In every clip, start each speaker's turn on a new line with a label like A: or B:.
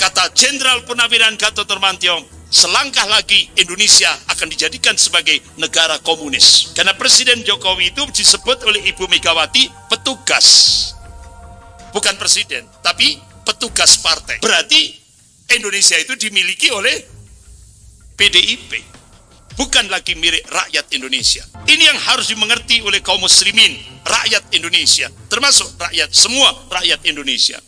A: Kata Jenderal Purnawiran Gatot Nurmantio, selangkah lagi Indonesia akan dijadikan sebagai negara komunis. Karena Presiden Jokowi itu disebut oleh Ibu Megawati petugas. Bukan presiden, tapi petugas partai. Berarti Indonesia itu dimiliki oleh PDIP. Bukan lagi milik rakyat Indonesia. Ini yang harus dimengerti oleh kaum muslimin, rakyat Indonesia. Termasuk rakyat, semua rakyat Indonesia.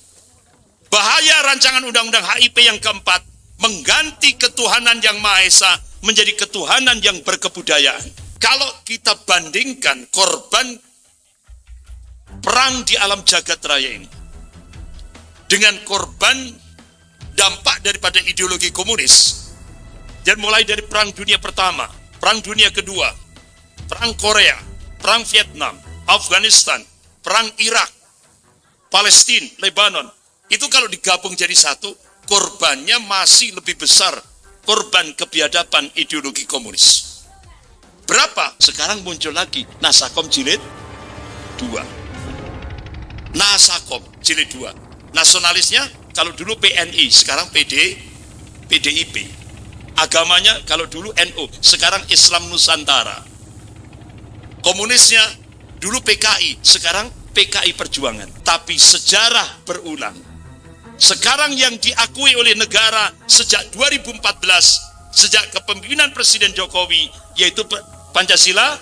A: Bahaya rancangan undang-undang HIP yang keempat, mengganti ketuhanan yang Maha Esa menjadi ketuhanan yang berkebudayaan. Kalau kita bandingkan korban perang di alam jagat raya ini dengan korban dampak daripada ideologi komunis, dan mulai dari perang dunia pertama, perang dunia kedua, perang Korea, perang Vietnam, Afghanistan, perang Irak, Palestina, Lebanon, itu kalau digabung jadi satu, korbannya masih lebih besar korban kebiadaban ideologi komunis. Berapa? Sekarang muncul lagi Nasakom jilid 2. Nasakom jilid 2. Nasionalisnya kalau dulu PNI, sekarang PDIP. Agamanya kalau dulu NU, sekarang Islam Nusantara. Komunisnya dulu PKI, sekarang PKI Perjuangan. Tapi sejarah berulang. Sekarang yang diakui oleh negara sejak 2014, sejak kepemimpinan Presiden Jokowi, yaitu Pancasila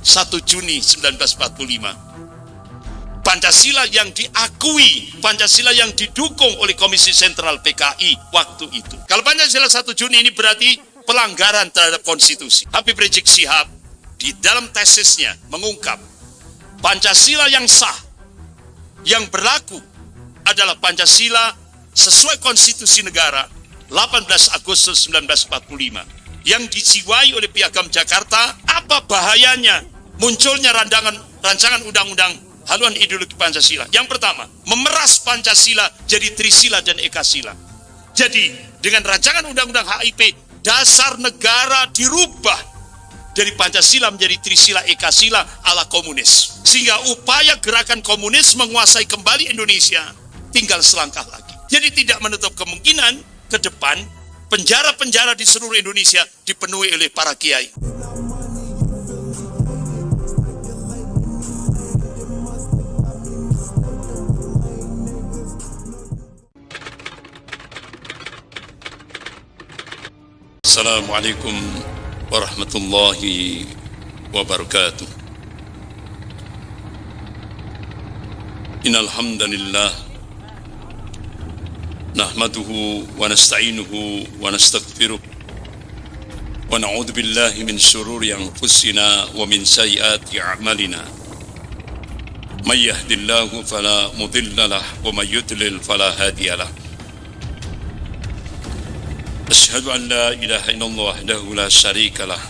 A: 1 Juni 1945. Pancasila yang diakui, Pancasila yang didukung oleh Komisi Sentral PKI waktu itu. Kalau Pancasila 1 Juni ini berarti pelanggaran terhadap konstitusi. Habib Rizik Syihab di dalam tesisnya mengungkap Pancasila yang sah, yang berlaku adalah Pancasila sesuai konstitusi negara 18 Agustus 1945 yang dijiwai oleh Piagam Jakarta. Apa bahayanya munculnya rancangan undang-undang haluan ideologi Pancasila? Yang pertama, memeras Pancasila jadi Trisila dan Ekasila. Jadi dengan rancangan undang-undang HIP, dasar negara dirubah dari Pancasila menjadi Trisila Ekasila ala komunis. Sehingga upaya gerakan komunis menguasai kembali Indonesia tinggal selangkah lagi. Jadi tidak menutup kemungkinan ke depan penjara-penjara di seluruh Indonesia dipenuhi oleh para kiai. Assalamualaikum warahmatullahi wabarakatuh. Innal hamdalillah nahmaduhu wa nasta'inuhu wa nastaghfiruh wa na'udzu billahi min shururi anfusina wa min sayyiati a'malina. May yahdihillahu fala mudilla lahu wa may yudlil fala hadiya lahu. Asyhadu an la ilaha illallah wahdahu la syarika lahu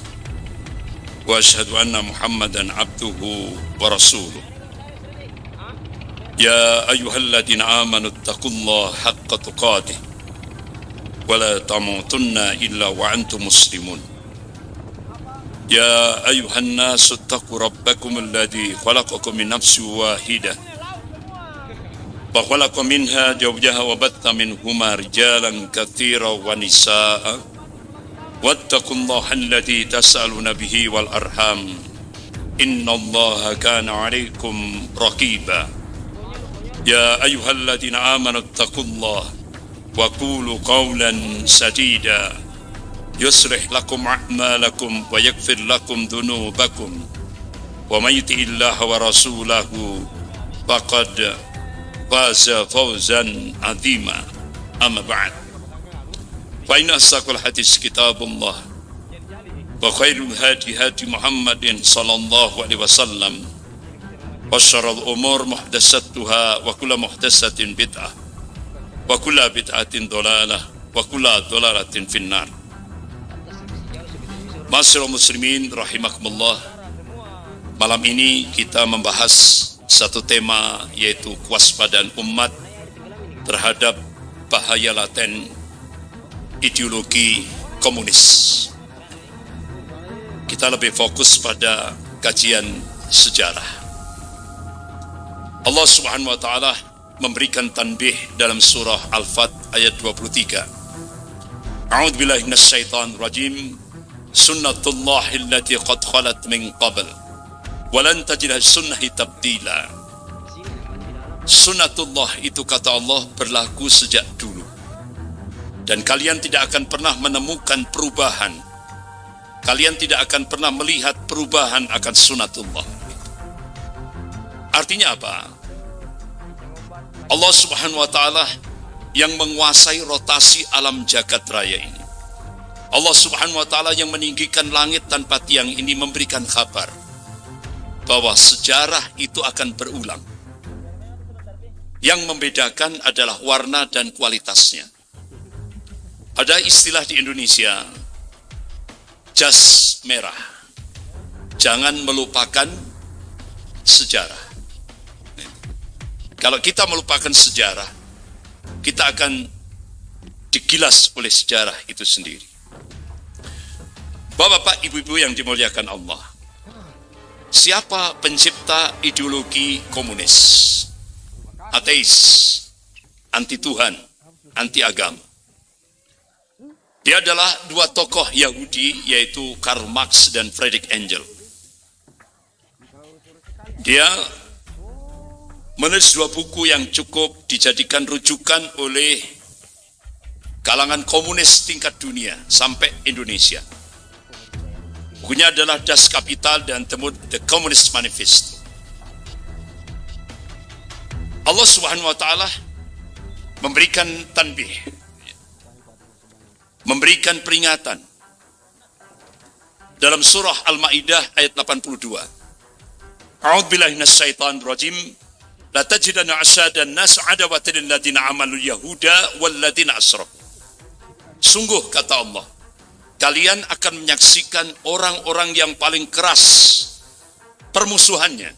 A: wa asyhadu anna Muhammadan abduhu wa rasuluh. Ya ayyuhalladzina amanu taqullaha haqqa tuqatih wa la tamutunna illa wa antum muslimun. Ya ayyuhan nasu taqu rabbakum alladzi khalaqakum min nafsin wahidah wa khalaqa minha zawjaha wa batta minhuma rijalan katsiran wa nisaa'a wattaqullaha alladzi tas'aluna bihi wal arham innallaha kana 'alaikum raqiba. Ya ayyuhalladzina amanu taqullaha wa qulu qawlan sadida yuslih lakum a'malakum wa yaghfir lakum dhunubakum wa may yuti'illaha wa rasulahu faqad faza fawzan 'azima. Amma ba'd. Fa inna asdaqal hadits kitabullah wa khairul hadi hadi Muhammadin sallallahu alaihi wasallam wa syarrul umur muhdatsatuha wa kullu muhdatsatin bid'ah wa kullu bid'atin dhalalah wa kullu dhalalatin finnar. Ma'asyiral muslimin rahimakumullah. Malam ini kita membahas satu tema, yaitu kewaspadaan umat terhadap bahaya laten ideologi komunis. Kita lebih fokus pada kajian sejarah. Allah Subhanahu wa taala memberikan tanbih dalam surah Al-Fat ayat 23. A'udzubillahi minasyaitonir rajim. Sunnatullahi allati qad khalat min qabl wa lan tajida sunnahi tabdila. Sunnatullah itu, kata Allah, berlaku sejak dulu dan kalian tidak akan pernah menemukan perubahan. Kalian tidak akan pernah melihat perubahan akan sunnatullah. Artinya apa? Allah Subhanahu wa ta'ala yang menguasai rotasi alam jagat raya ini. Allah Subhanahu wa ta'ala yang meninggikan langit tanpa tiang ini memberikan kabar bahwa sejarah itu akan berulang. Yang membedakan adalah warna dan kualitasnya. Ada istilah di Indonesia, jas merah. Jangan melupakan sejarah. Kalau kita melupakan sejarah, kita akan digilas oleh sejarah itu sendiri. Bapak-bapak, ibu-ibu yang dimuliakan Allah, siapa pencipta ideologi komunis? Ateis, anti Tuhan, anti agama. Dia adalah dua tokoh Yahudi, yaitu Karl Marx dan Friedrich Engels. Dia menulis dua buku yang cukup dijadikan rujukan oleh kalangan komunis tingkat dunia sampai Indonesia. Bukunya adalah Das Kapital dan The Communist Manifesto. Allah Subhanahu wa ta'ala memberikan tanbih, memberikan peringatan dalam surah Al-Maidah ayat 82. A'udzubillahi minasyaitonir rajim. La tajidanna asyadan nas adawatan lil ladzina amalu yahuda wal ladzina asyraku. Sungguh, kata Allah, kalian akan menyaksikan orang-orang yang paling keras permusuhannya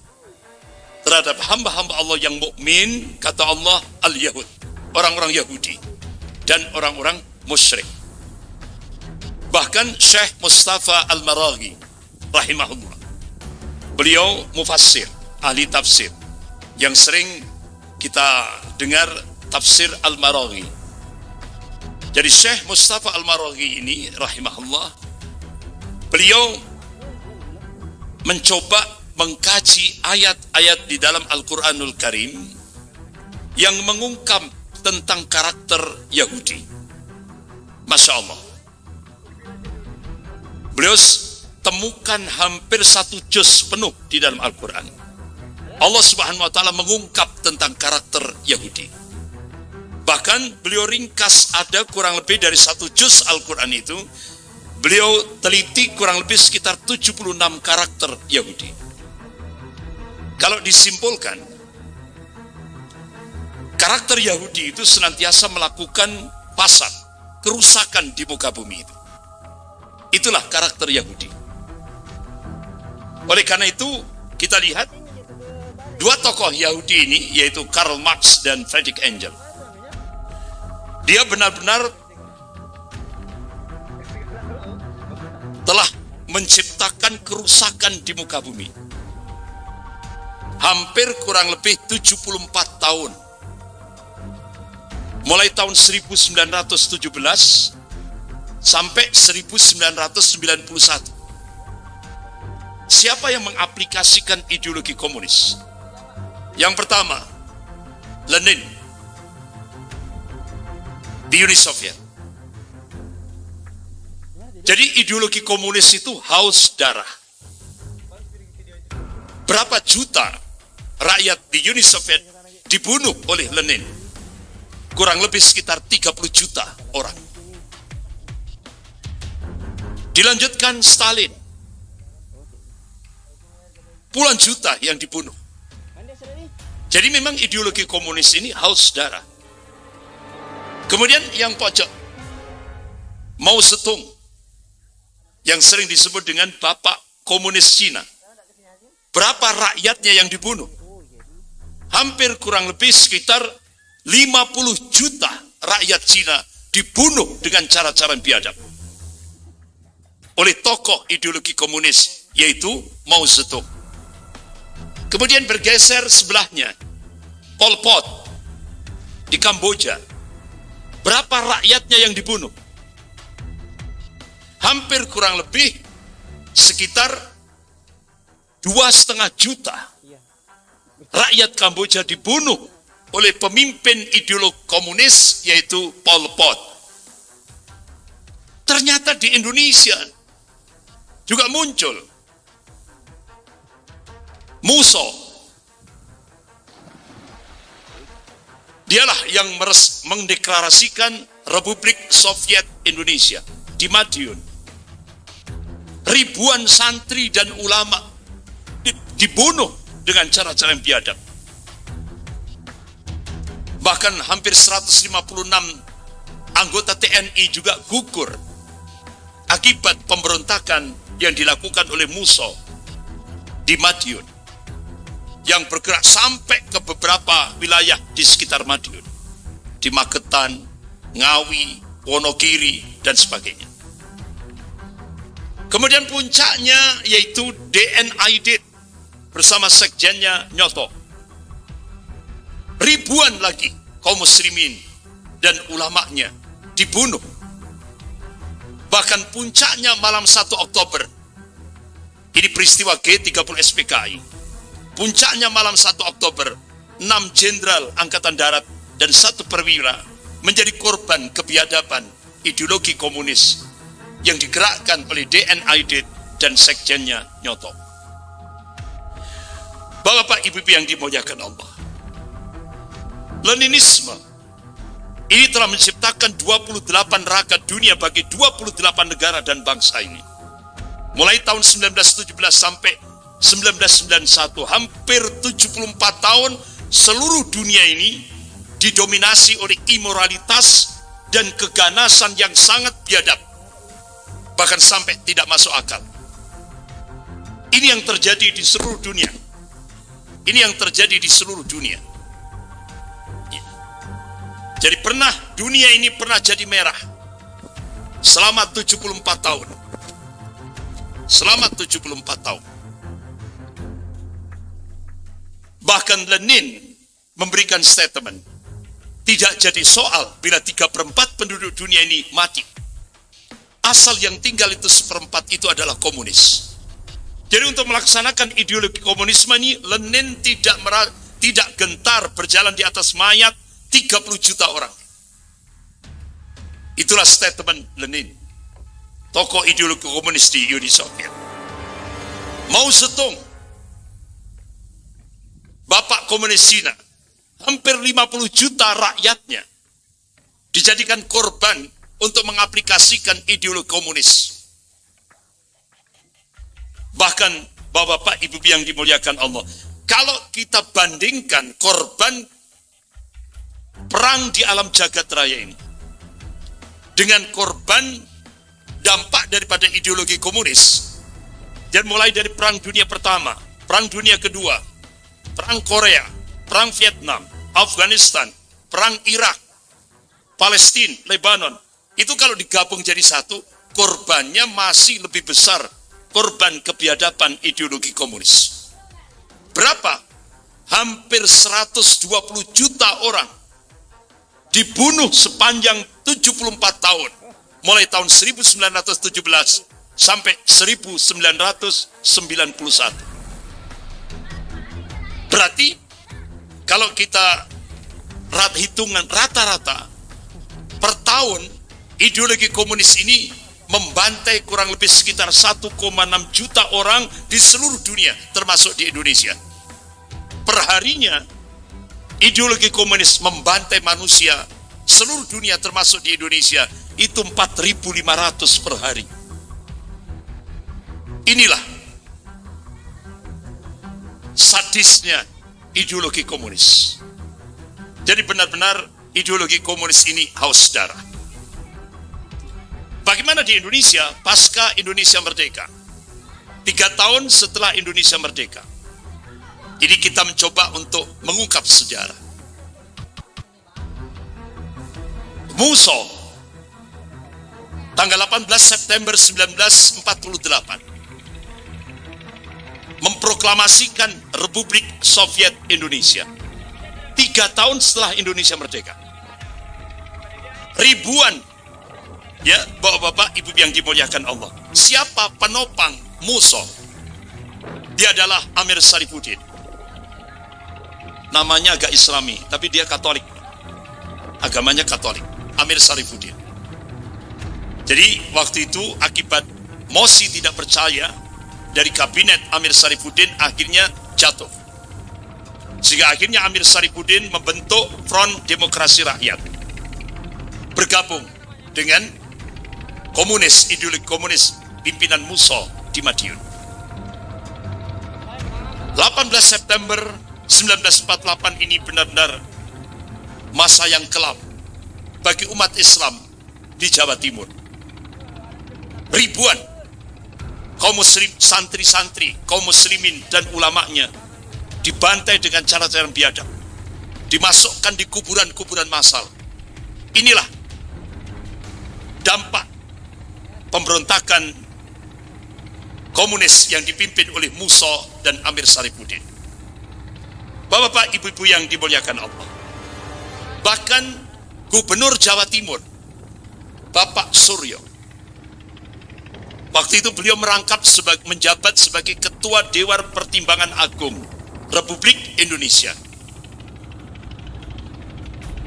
A: terhadap hamba-hamba Allah yang mukmin, kata Allah, al-Yahud, orang-orang Yahudi dan orang-orang musyrik. Bahkan Syekh Mustafa Al-Maraghi rahimahullah, beliau mufassir, ahli tafsir yang sering kita dengar tafsir Al-Maraghi. Jadi Syekh Mustafa Al-Maraghi ini rahimahullah, beliau mencoba mengkaji ayat-ayat di dalam Al-Quranul Karim yang mengungkap tentang karakter Yahudi. Masya Allah. Beliau temukan hampir 1 juz penuh di dalam Al-Quran. Allah Subhanahu wa ta'ala mengungkap tentang karakter Yahudi. Bahkan beliau ringkas, ada kurang lebih dari 1 juz Al-Quran itu, beliau teliti kurang lebih sekitar 76 karakter Yahudi. Kalau disimpulkan, karakter Yahudi itu senantiasa melakukan fasad, kerusakan di muka bumi itu. Itulah karakter Yahudi. Oleh karena itu, kita lihat dua tokoh Yahudi ini, yaitu Karl Marx dan Friedrich Engels. Dia benar-benar telah menciptakan kerusakan di muka bumi. Hampir kurang lebih 74 tahun. Mulai tahun 1917 sampai 1991. Siapa yang mengaplikasikan ideologi komunis? Yang pertama, Lenin di Uni Soviet. Jadi ideologi komunis itu haus darah. Berapa juta rakyat di Uni Soviet dibunuh oleh Lenin? Kurang lebih sekitar 30 juta orang. Dilanjutkan Stalin. Puluhan juta yang dibunuh. Jadi memang ideologi komunis ini haus darah. Kemudian yang pojok, Mao Zedong, yang sering disebut dengan Bapak Komunis Cina. Berapa rakyatnya yang dibunuh? Hampir kurang lebih sekitar 50 juta rakyat Cina dibunuh dengan cara-cara biadab oleh tokoh ideologi komunis, yaitu Mao Zedong. Kemudian bergeser sebelahnya, Pol Pot di Kamboja, berapa rakyatnya yang dibunuh? Hampir kurang lebih sekitar 2,5 juta rakyat Kamboja dibunuh oleh pemimpin ideolog komunis yaitu Pol Pot. Ternyata di Indonesia juga muncul Musso. Dialah yang mendeklarasikan Republik Soviet Indonesia di Madiun. Ribuan santri dan ulama dibunuh dengan cara-cara yang biadab. Bahkan hampir 156 anggota TNI juga gugur akibat pemberontakan yang dilakukan oleh Musso di Madiun, yang bergerak sampai ke beberapa wilayah di sekitar Madiun, di Magetan, Ngawi, Wonogiri, dan sebagainya. Kemudian puncaknya yaitu DNID bersama sekjennya Nyoto. Ribuan lagi kaum muslimin dan ulamanya dibunuh. Bahkan puncaknya malam 1 Oktober. Ini peristiwa G30 SPKI. Puncaknya malam 1 Oktober, 6 jenderal Angkatan Darat dan 1 perwira menjadi korban kebiadaban ideologi komunis yang digerakkan oleh DNID dan sekjennya Nyoto. Bapak Ibu yang dimuliakan Allah, Leninisme ini telah menciptakan 28 raka dunia bagi 28 negara dan bangsa ini. Mulai tahun 1917 sampai 1991, hampir 74 tahun seluruh dunia ini didominasi oleh imoralitas dan keganasan yang sangat biadab, bahkan sampai tidak masuk akal. Ini yang terjadi di seluruh dunia. Ini yang terjadi di seluruh dunia. Jadi dunia ini pernah jadi merah selama 74 tahun. Selama 74 tahun. Bahkan Lenin memberikan statement, tidak jadi soal bila 3/4 penduduk dunia ini mati. Asal yang tinggal itu 1/4 itu adalah komunis. Jadi untuk melaksanakan ideologi komunisme ini, Lenin tidak gentar berjalan di atas mayat 30 juta orang. Itulah statement Lenin, tokoh ideologi komunis di Uni Soviet. Mao Zedong, bapak komunis Cina, hampir 50 juta rakyatnya dijadikan korban untuk mengaplikasikan ideologi komunis. Bahkan Bapak Ibu yang dimuliakan Allah, kalau kita bandingkan korban perang di alam jagat raya ini dengan korban dampak daripada ideologi komunis, dan mulai dari perang dunia pertama, perang dunia kedua, perang Korea, perang Vietnam, Afghanistan, perang Irak, Palestina, Lebanon, itu kalau digabung jadi satu, korbannya masih lebih besar korban kebiadaban ideologi komunis. Berapa? Hampir 120 juta orang dibunuh sepanjang 74 tahun, mulai tahun 1917 sampai 1991. Berarti kalau kita hitungan rata-rata per tahun, ideologi komunis ini membantai kurang lebih sekitar 1,6 juta orang di seluruh dunia, termasuk di Indonesia. Perharinya, ideologi komunis membantai manusia seluruh dunia, termasuk di Indonesia, itu 4.500 per hari. Inilah sadisnya ideologi komunis. Jadi benar-benar ideologi komunis ini haus darah. Bagaimana di Indonesia pasca Indonesia merdeka? 3 tahun setelah Indonesia merdeka, ini kita mencoba untuk mengungkap sejarah. Musso, tanggal 18 September 1948, memproklamasikan Republik Soviet Indonesia. 3 tahun setelah Indonesia merdeka. ribuan, ya bapak-bapak, ibu yang dimuliakan Allah. Siapa penopang Musa? Dia adalah Amir Sarifuddin. Namanya agak Islami, tapi dia Katolik. Agamanya Katolik. Amir Sarifuddin. Jadi waktu itu akibat mosi tidak percaya dari kabinet Amir Sarifuddin akhirnya jatuh. Sehingga akhirnya Amir Sarifuddin membentuk Front Demokrasi Rakyat. Bergabung dengan komunis, ideologi komunis pimpinan Musa di Madiun. 18 September 1948 ini benar-benar masa yang kelam bagi umat Islam di Jawa Timur. Ribuan kaum muslim, santri-santri, kaum muslimin dan ulamanya dibantai dengan cara-cara biadab, dimasukkan di kuburan-kuburan massal. Inilah dampak pemberontakan komunis yang dipimpin oleh Musa dan Amir Sarifuddin. Bapak-bapak, ibu-ibu yang dimuliakan Allah. Bahkan Gubernur Jawa Timur, Bapak Suryo, waktu itu beliau menjabat sebagai Ketua Dewan Pertimbangan Agung Republik Indonesia.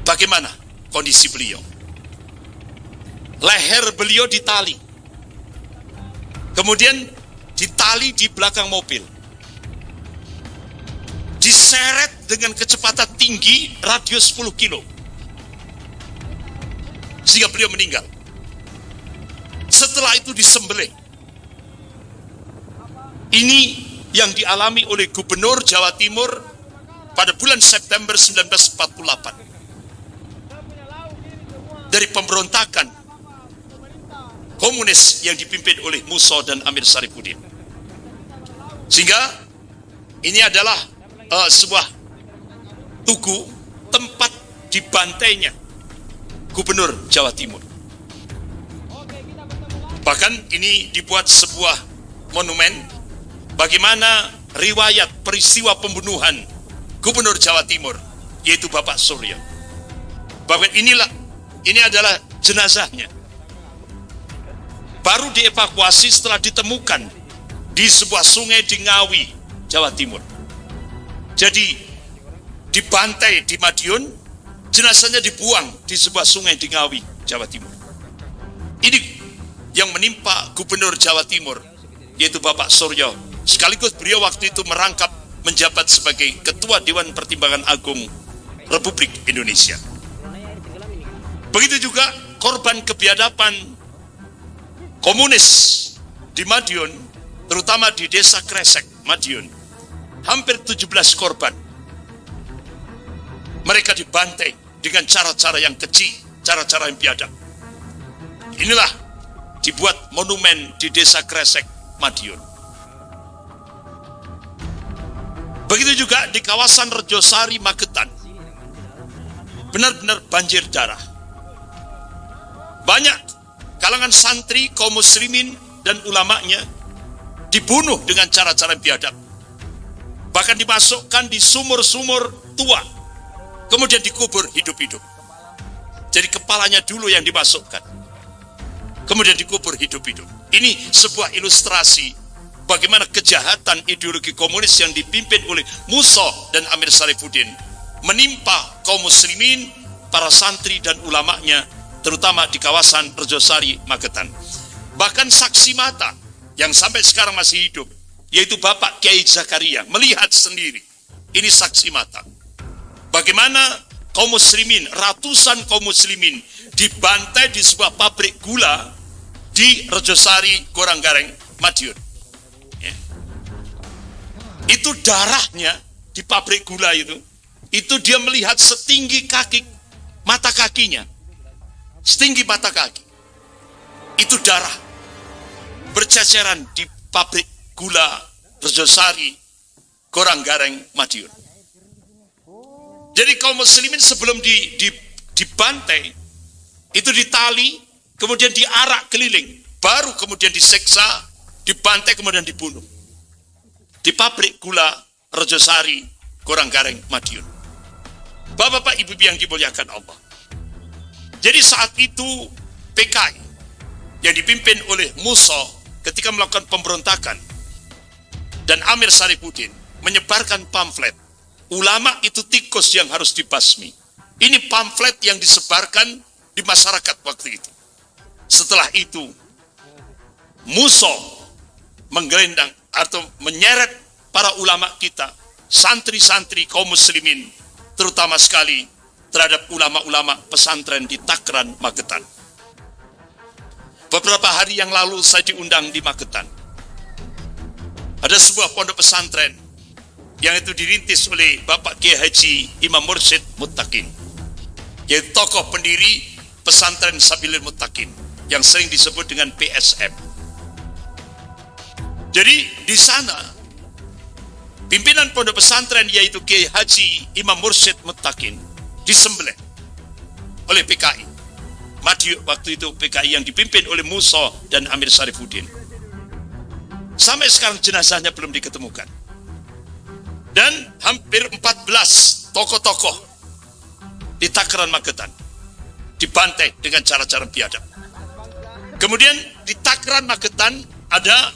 A: Bagaimana kondisi beliau? Leher beliau ditali, kemudian ditali di belakang mobil, diseret dengan kecepatan tinggi radius 10 kilo, sehingga beliau meninggal. Setelah itu disembelih. Ini yang dialami oleh Gubernur Jawa Timur pada bulan September 1948 dari pemberontakan komunis yang dipimpin oleh Musa dan Amir Sarifuddin. Sehingga ini adalah sebuah tugu tempat dibantainya Gubernur Jawa Timur. Bahkan ini dibuat sebuah monumen bagaimana riwayat peristiwa pembunuhan Gubernur Jawa Timur, yaitu Bapak Suryo. Bahkan ini adalah jenazahnya. Baru dievakuasi setelah ditemukan di sebuah sungai di Ngawi, Jawa Timur. Jadi dibantai di Madiun, jenazahnya dibuang di sebuah sungai di Ngawi, Jawa Timur. Ini yang menimpa Gubernur Jawa Timur, yaitu Bapak Suryo. Sekaligus beliau waktu itu merangkap menjabat sebagai Ketua Dewan Pertimbangan Agung Republik Indonesia. Begitu juga korban kebiadaban komunis di Madiun, terutama di Desa Kresek, Madiun. Hampir 17 korban. Mereka dibantai dengan cara-cara yang keji, cara-cara yang biadab. Inilah dibuat monumen di Desa Kresek, Madiun. Begitu juga di kawasan Rejosari, Magetan. Benar-benar banjir darah. Banyak kalangan santri, kaum muslimin dan ulamanya dibunuh dengan cara-cara biadab. Bahkan dimasukkan di sumur-sumur tua, kemudian dikubur hidup-hidup. Jadi kepalanya dulu yang dimasukkan, kemudian dikubur hidup-hidup. Ini sebuah ilustrasi bagaimana kejahatan ideologi komunis yang dipimpin oleh Musa dan Amir Sarifuddin menimpa kaum muslimin, para santri dan ulamanya, terutama di kawasan Rejosari, Magetan. Bahkan saksi mata yang sampai sekarang masih hidup, yaitu Bapak Kiai Zakaria, melihat sendiri. Ini saksi mata bagaimana kaum muslimin, ratusan kaum muslimin dibantai di sebuah pabrik gula di Rejosari, Goranggareng, Madiun. Ya. Itu darahnya di pabrik gula itu dia melihat setinggi kaki, mata kakinya, setinggi mata kaki. Itu darah berceceran di pabrik gula Rejosari, Goranggareng, Madiun. Jadi kaum muslimin sebelum dibantai, itu ditali, kemudian diarak keliling, baru kemudian diseksa, dibantai, kemudian dibunuh. Di pabrik gula Rejosari, Goranggareng, Madiun. Bapak-bapak, ibu-ibu yang dimuliakan Allah. Jadi saat itu PKI yang dipimpin oleh Musa ketika melakukan pemberontakan dan Amir Sarifuddin menyebarkan pamflet, ulama itu tikus yang harus dibasmi. Ini pamflet yang disebarkan di masyarakat waktu itu. Setelah itu Musa menggelendang atau menyeret para ulama kita, santri-santri kaum muslimin, terutama sekali terhadap ulama-ulama pesantren di Takran, Magetan. Beberapa hari yang lalu saya diundang di Magetan. Ada sebuah pondok pesantren yang itu dirintis oleh Bapak Kiai Haji Imam Mursyid Muttaqin, yaitu tokoh pendiri pesantren Sabilil Muttaqin yang sering disebut dengan PSM. Jadi di sana pimpinan pondok pesantren yaitu Kiai Haji Imam Mursyid Muttaqin disembelih oleh PKI. Madiun waktu itu PKI yang dipimpin oleh Musa dan Amir Sarifuddin. Sampai sekarang jenazahnya belum diketemukan. Dan hampir 14 tokoh-tokoh di Takran Magetan dibantai dengan cara-cara biadab. Kemudian di Takran Magetan ada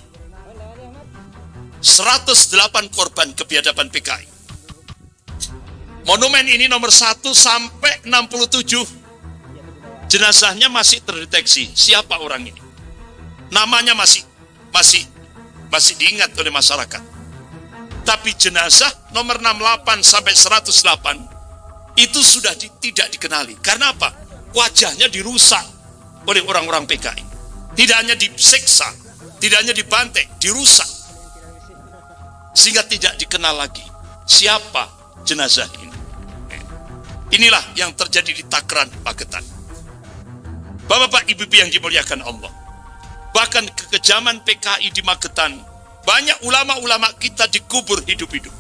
A: 108 korban kebiadaban PKI. Monumen ini nomor 1 sampai 67 jenazahnya masih terdeteksi siapa orang ini. Namanya masih diingat oleh masyarakat. Tapi jenazah nomor 68 sampai 108 itu sudah tidak dikenali. Karena apa? Wajahnya dirusak oleh orang-orang PKI. Tidak hanya disiksa, tidak hanya dibantai, dirusak. Sehingga tidak dikenal lagi siapa jenazah ini. Inilah yang terjadi di Takran, Magetan. Bapak-bapak, ibu-ibu yang dimuliakan Allah. Bahkan kekejaman PKI di Magetan, banyak ulama-ulama kita dikubur hidup-hidup.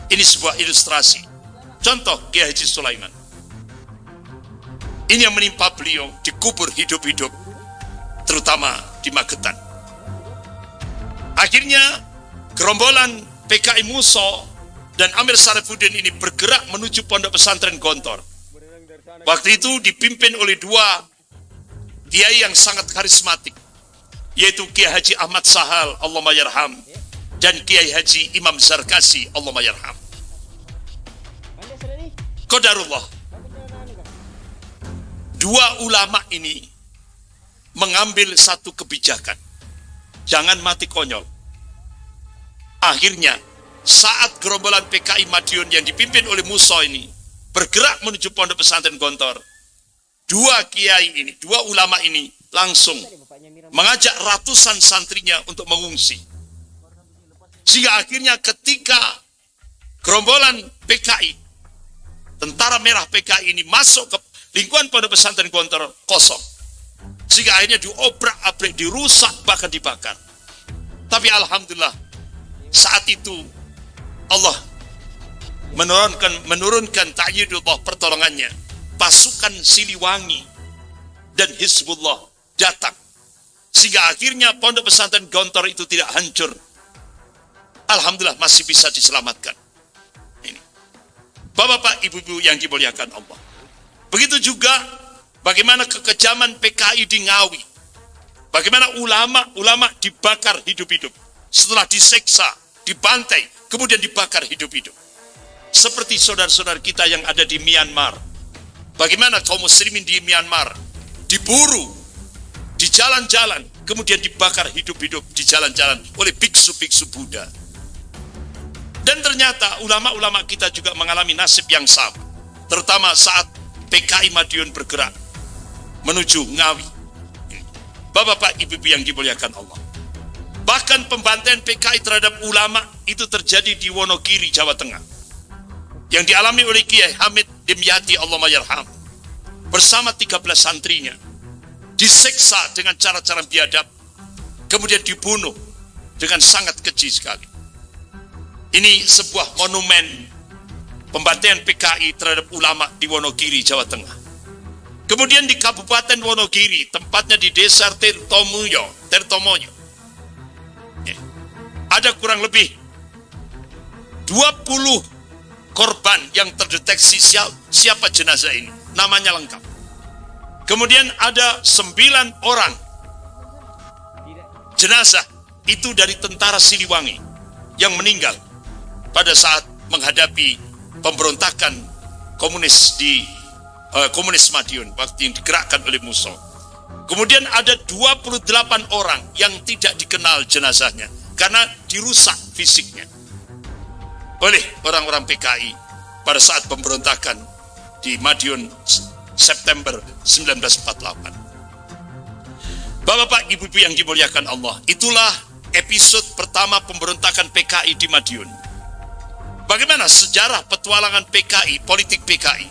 A: Ini sebuah ilustrasi. Contoh Kiai Haji Sulaiman. Ini yang menimpa beliau, dikubur hidup-hidup, terutama di Magetan. Akhirnya gerombolan PKI Musa dan Amir Sarifuddin ini bergerak menuju pondok pesantren Gontor. Waktu itu dipimpin oleh dua kiai yang sangat karismatik, yaitu Kiai Haji Ahmad Sahal, Allahumma yarham, dan Kiai Haji Imam Zarkasi, Allahumma yarham. Qadarullah, dua ulama ini mengambil satu kebijakan, jangan mati konyol. Akhirnya saat gerombolan PKI Madiun yang dipimpin oleh Musa ini bergerak menuju pondok pesantren Gontor, dua kiai ini, dua ulama ini langsung mengajak ratusan santrinya untuk mengungsi. Sehingga akhirnya ketika gerombolan PKI, tentara merah PKI ini masuk ke lingkungan pondok pesantren Gontor, kosong. Sehingga akhirnya diobrak-abrik, dirusak, bahkan dibakar. Tapi alhamdulillah saat itu Allah menurunkan ta'yidullah, pertolongannya. Pasukan Siliwangi dan Hizbullah datang. Sehingga akhirnya pondok pesantren Gontor itu tidak hancur. Alhamdulillah masih bisa diselamatkan. Ini. Bapak-bapak, ibu-ibu yang dimuliakan Allah. Begitu juga bagaimana kekejaman PKI di Ngawi. Bagaimana ulama-ulama dibakar hidup-hidup. Setelah diseksa, dibantai, kemudian dibakar hidup-hidup. Seperti saudara-saudara kita yang ada di Myanmar. Bagaimana kaum muslimin di Myanmar diburu di jalan-jalan, kemudian dibakar hidup-hidup di jalan-jalan oleh biksu-biksu Buddha. Dan ternyata ulama-ulama kita juga mengalami nasib yang sama. Terutama saat PKI Madiun bergerak menuju Ngawi. Bapak-bapak, ibu-ibu yang dimuliakan Allah. Bahkan pembantaian PKI terhadap ulama itu terjadi di Wonogiri, Jawa Tengah. Yang dialami oleh Kiai Hamid Dimyati, Allahumma yarham, bersama 13 santrinya. Diseksa dengan cara-cara biadab, kemudian dibunuh dengan sangat keji sekali. Ini sebuah monumen pembantaian PKI terhadap ulama di Wonogiri, Jawa Tengah. Kemudian di Kabupaten Wonogiri, tempatnya di Desa Tirtomoyo, ada kurang lebih 20 korban yang terdeteksi siapa jenazah ini, namanya lengkap. Kemudian ada 9 orang jenazah itu dari tentara Siliwangi yang meninggal pada saat menghadapi pemberontakan komunis di komunis Madiun waktu yang digerakkan oleh Musso. Kemudian ada 28 orang yang tidak dikenal jenazahnya karena dirusak fisiknya oleh orang-orang PKI pada saat pemberontakan di Madiun September 1948. Bapak-bapak, ibu-ibu yang dimuliakan Allah, itulah episode pertama pemberontakan PKI di Madiun. Bagaimana sejarah petualangan PKI, politik PKI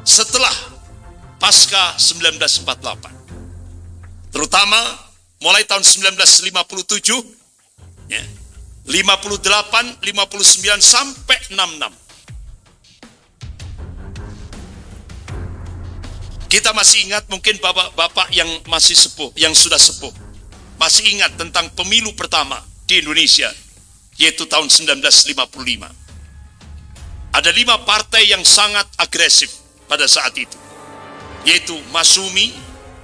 A: setelah pasca 1948, terutama mulai tahun 1957, ya, 58, 59 sampai 66. Kita masih ingat, mungkin bapak-bapak yang masih sepuh, yang sudah sepuh, masih ingat tentang pemilu pertama di Indonesia, yaitu tahun 1955. Ada 5 partai yang sangat agresif pada saat itu, yaitu Masumi,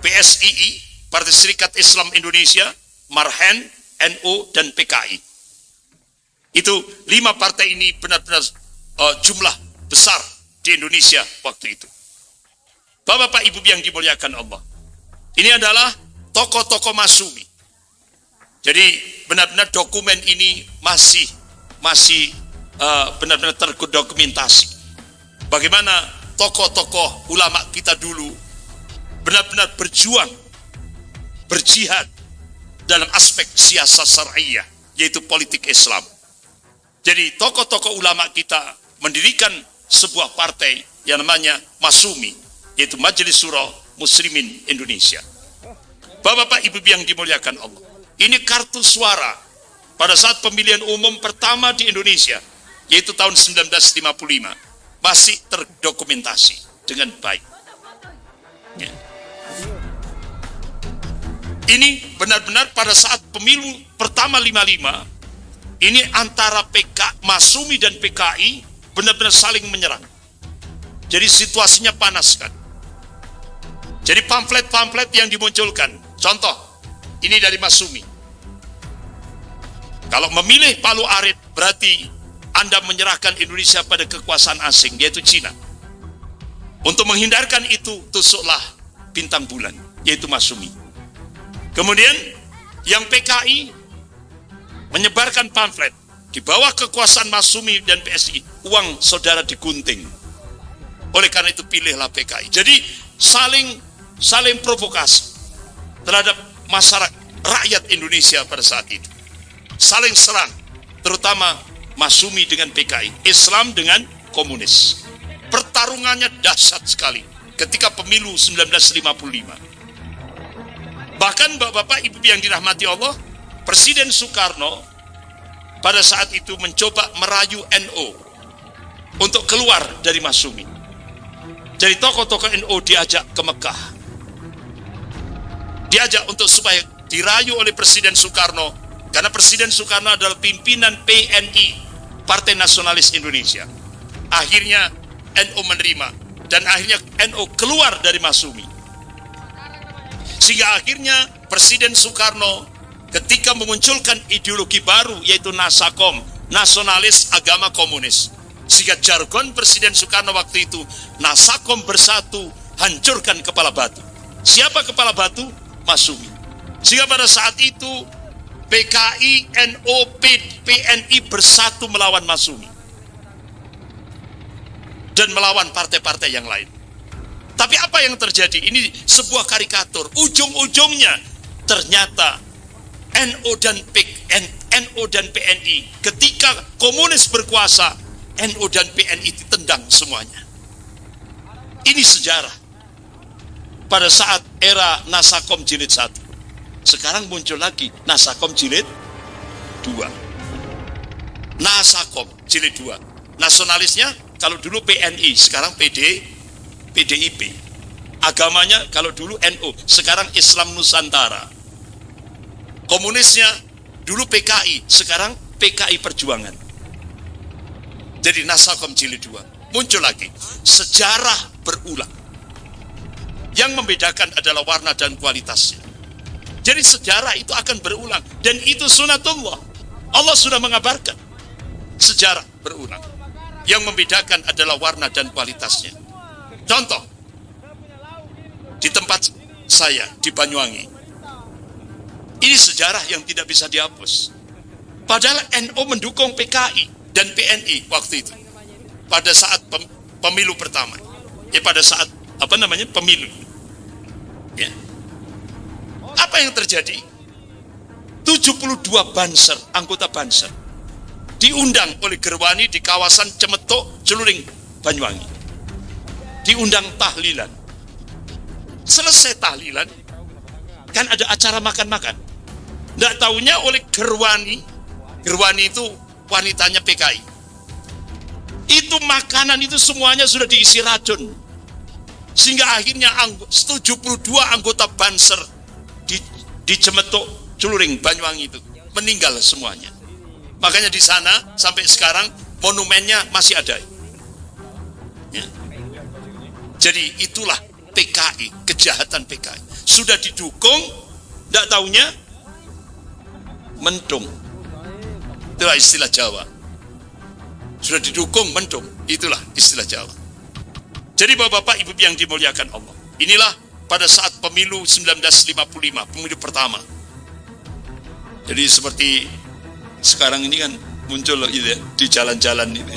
A: PSII, Partai Serikat Islam Indonesia, Marhen, NU, dan PKI. Itu 5 partai ini benar-benar jumlah besar di Indonesia waktu itu. Bapak-bapak, ibu yang dimuliakan Allah, ini adalah tokoh-tokoh Masumi. Jadi benar-benar dokumen ini masih benar-benar terdokumentasi. Bagaimana tokoh-tokoh ulama kita dulu benar-benar berjuang, berjihad dalam aspek siasat syariah, yaitu politik Islam. Jadi tokoh-tokoh ulama kita mendirikan sebuah partai yang namanya Masumi, yaitu Majelis Syuro Muslimin Indonesia. Bapak-bapak, ibu yang dimuliakan Allah, ini kartu suara pada saat pemilihan umum pertama di Indonesia, yaitu tahun 1955, masih terdokumentasi dengan baik. Ya. Ini benar-benar pada saat pemilu pertama 55, ini antara Masumi dan PKI benar-benar saling menyerang. Jadi situasinya panas kan. Jadi pamflet-pamflet yang dimunculkan, contoh, ini dari Masumi. Kalau memilih Palu Arit, berarti Anda menyerahkan Indonesia pada kekuasaan asing, yaitu Cina. Untuk menghindarkan itu, tusuklah bintang bulan, yaitu Masumi. Kemudian, yang PKI menyebarkan pamflet, di bawah kekuasaan Masumi dan PSI, uang saudara digunting. Oleh karena itu, pilihlah PKI. Jadi, saling provokasi terhadap masyarakat rakyat Indonesia pada saat itu. Saling serang, terutama Masumi dengan PKI, Islam dengan komunis. Pertarungannya dahsyat sekali ketika pemilu 1955. Bahkan bapak-bapak, ibu yang dirahmati Allah, Presiden Soekarno pada saat itu mencoba merayu NU untuk keluar dari Masumi. Jadi tokoh-tokoh NU diajak ke Mekah, diajak untuk supaya dirayu oleh Presiden Soekarno, karena Presiden Soekarno adalah pimpinan PNI, Partai Nasionalis Indonesia. Akhirnya NU menerima, dan akhirnya NU keluar dari Masumi. Sehingga akhirnya Presiden Soekarno ketika memunculkan ideologi baru, yaitu Nasakom, Nasionalis Agama Komunis. Sehingga jargon Presiden Soekarno waktu itu, Nasakom bersatu, hancurkan kepala batu. Siapa kepala batu? Masumi. Sehingga pada saat itu PKI, NU, PNI bersatu melawan Masumi dan melawan partai-partai yang lain. Tapi apa yang terjadi? Ini sebuah karikatur. Ujung-ujungnya ternyata NU dan PNI ketika komunis berkuasa, NU dan PNI ditendang semuanya. Ini sejarah pada saat era Nasakom jilid 1. Sekarang muncul lagi Nasakom jilid 2. Nasakom jilid 2. Nasionalisnya kalau dulu PNI, sekarang PDIP. Agamanya kalau dulu NU, sekarang Islam Nusantara. Komunisnya dulu PKI, sekarang PKI Perjuangan. Jadi Nasakom jilid 2. Muncul lagi. Sejarah berulang. Yang membedakan adalah warna dan kualitasnya. Jadi sejarah itu akan berulang. Dan itu sunatullah. Allah sudah mengabarkan. Sejarah berulang. Yang membedakan adalah warna dan kualitasnya. Contoh. Di tempat saya, di Banyuwangi. Ini sejarah yang tidak bisa dihapus. Padahal NU mendukung PKI dan PNI waktu itu. Pada saat pemilu pertama. Pada saat pemilu. Ya. Apa yang terjadi? 72 Banser, anggota Banser diundang oleh Gerwani di kawasan Cemetok, Celuring, Banyuwangi. Diundang tahlilan. Selesai tahlilan, kan ada acara makan-makan. Nggak taunya oleh Gerwani itu wanitanya PKI. Itu makanan itu semuanya sudah diisi racun. Sehingga akhirnya 72 anggota Banser di Cemetok, Celuring, Banyuwangi itu meninggal semuanya. Makanya di sana sampai sekarang monumennya masih ada. Ya. Jadi itulah PKI, kejahatan PKI. Sudah didukung, tidak taunya mentung. Itulah istilah Jawa. Sudah didukung, mentung. Itulah istilah Jawa. Jadi Bapak-Bapak, Ibu yang dimuliakan Allah. Inilah pada saat pemilu 1955, pemilu pertama. Jadi seperti sekarang ini kan muncul gitu ya, di jalan-jalan itu.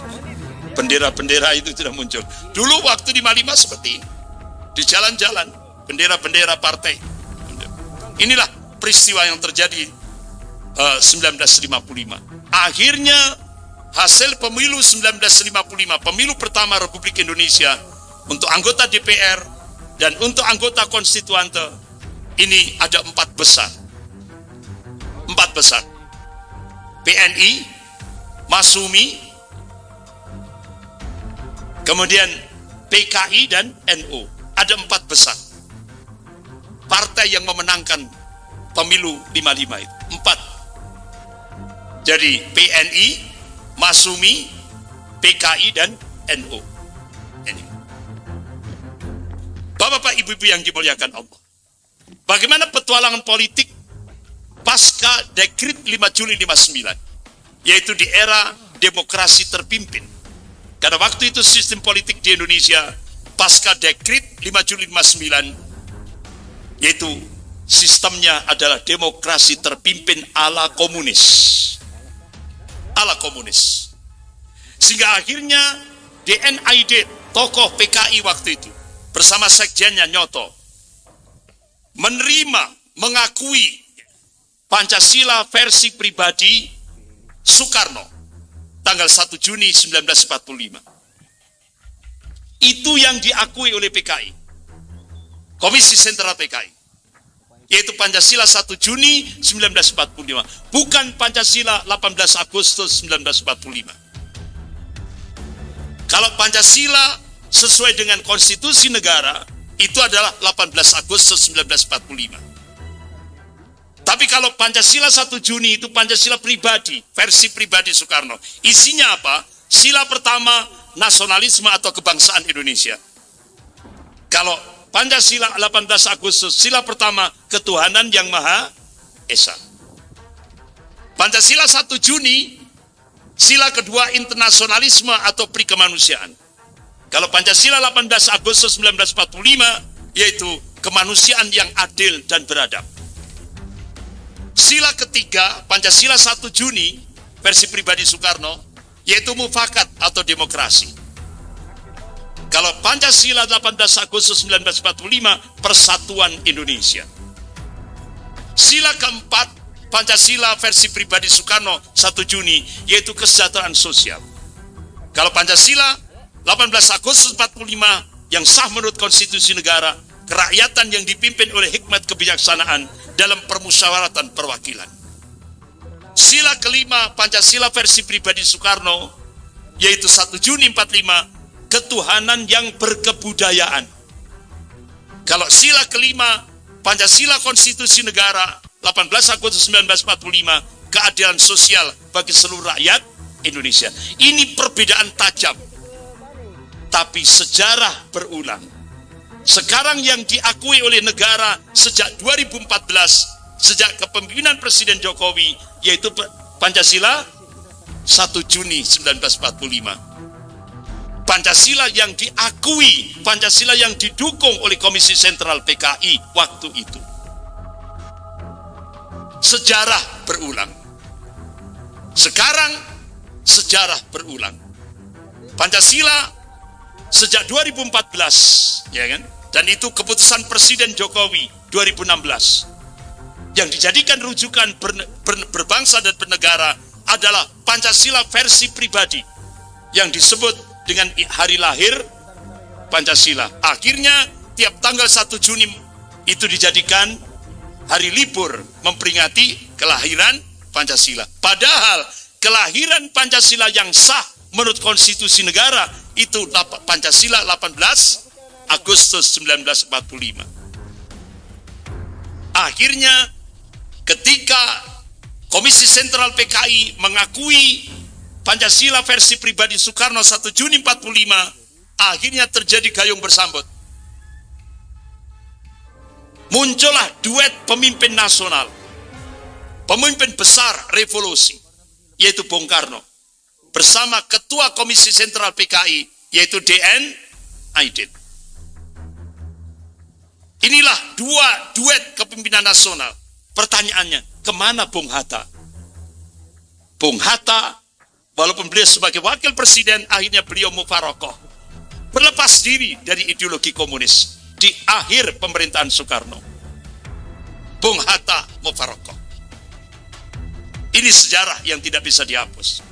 A: Bendera-bendera itu sudah muncul. Dulu waktu di Malima seperti ini. Di jalan-jalan, bendera-bendera partai. Inilah peristiwa yang terjadi 1955. Akhirnya hasil pemilu 1955, pemilu pertama Republik Indonesia untuk anggota DPR dan untuk anggota konstituante, ini ada 4 besar. 4 besar. PNI, Masumi, kemudian PKI dan NU. Ada 4 besar. Partai yang memenangkan pemilu 55 itu. 4. Jadi PNI, Masumi, PKI dan NU. Ini. Bapak-bapak, Ibu-ibu yang dimuliakan Allah. Bagaimana petualangan politik pasca Dekret 5 Juli 59, yaitu di era demokrasi terpimpin. Karena waktu itu sistem politik di Indonesia pasca Dekret 5 Juli 59, yaitu sistemnya adalah demokrasi terpimpin ala komunis. Ala komunis. Sehingga akhirnya DNID, tokoh PKI waktu itu, bersama sekjennya Nyoto, menerima, mengakui Pancasila versi pribadi Soekarno, tanggal 1 Juni 1945. Itu yang diakui oleh PKI, Komisi Sentral PKI, yaitu Pancasila 1 Juni 1945, bukan Pancasila 18 Agustus 1945. Kalau Pancasila sesuai dengan konstitusi negara, itu adalah 18 Agustus 1945. Tapi kalau Pancasila 1 Juni itu Pancasila pribadi, versi pribadi Soekarno. Isinya apa? Sila pertama, nasionalisme atau kebangsaan Indonesia. Kalau Pancasila 18 Agustus, sila pertama, ketuhanan yang Maha Esa. Pancasila 1 Juni, sila kedua, internasionalisme atau prikemanusiaan. Kalau Pancasila 18 Agustus 1945, yaitu kemanusiaan yang adil dan beradab. Sila ketiga, Pancasila 1 Juni, versi pribadi Soekarno, yaitu mufakat atau demokrasi. Kalau Pancasila 18 Agustus 1945, persatuan Indonesia. Sila keempat, Pancasila versi pribadi Soekarno 1 Juni, yaitu kesejahteraan sosial. Kalau Pancasila 18 Agustus 45, yang sah menurut konstitusi negara, kerakyatan yang dipimpin oleh hikmat kebijaksanaan dalam permusyawaratan perwakilan. Sila kelima, Pancasila versi pribadi Soekarno, yaitu 1 Juni 45, ketuhanan yang berkebudayaan. Kalau sila kelima, Pancasila konstitusi negara, 18 Agustus 1945, keadilan sosial bagi seluruh rakyat Indonesia. Ini perbedaan tajam. Tapi sejarah berulang. Sekarang yang diakui oleh negara sejak 2014, sejak kepemimpinan Presiden Jokowi, yaitu Pancasila 1 Juni 1945. Pancasila yang diakui, Pancasila yang didukung oleh Komisi Sentral PKI waktu itu. Sejarah berulang. Sekarang sejarah berulang. Pancasila sejak 2014, ya kan? Dan itu keputusan Presiden Jokowi 2016. Yang dijadikan rujukan berbangsa dan bernegara adalah Pancasila versi pribadi yang disebut dengan hari lahir Pancasila. Akhirnya tiap tanggal 1 Juni itu dijadikan hari libur memperingati kelahiran Pancasila. Padahal kelahiran Pancasila yang sah menurut konstitusi negara itu Pancasila 18 Agustus 1945. Akhirnya ketika Komisi Sentral PKI mengakui Pancasila versi pribadi Soekarno 1 Juni 45, akhirnya terjadi gayung bersambut. Muncullah duet pemimpin nasional, pemimpin besar revolusi, yaitu Bung Karno, bersama Ketua Komisi Sentral PKI, yaitu DN Aidit. Inilah dua duet kepemimpinan nasional. Pertanyaannya, kemana Bung Hatta? Bung Hatta, walaupun beliau sebagai wakil presiden, akhirnya beliau mufarokoh, berlepas diri dari ideologi komunis di akhir pemerintahan Soekarno. Bung Hatta mufarokoh. Ini sejarah yang tidak bisa dihapus.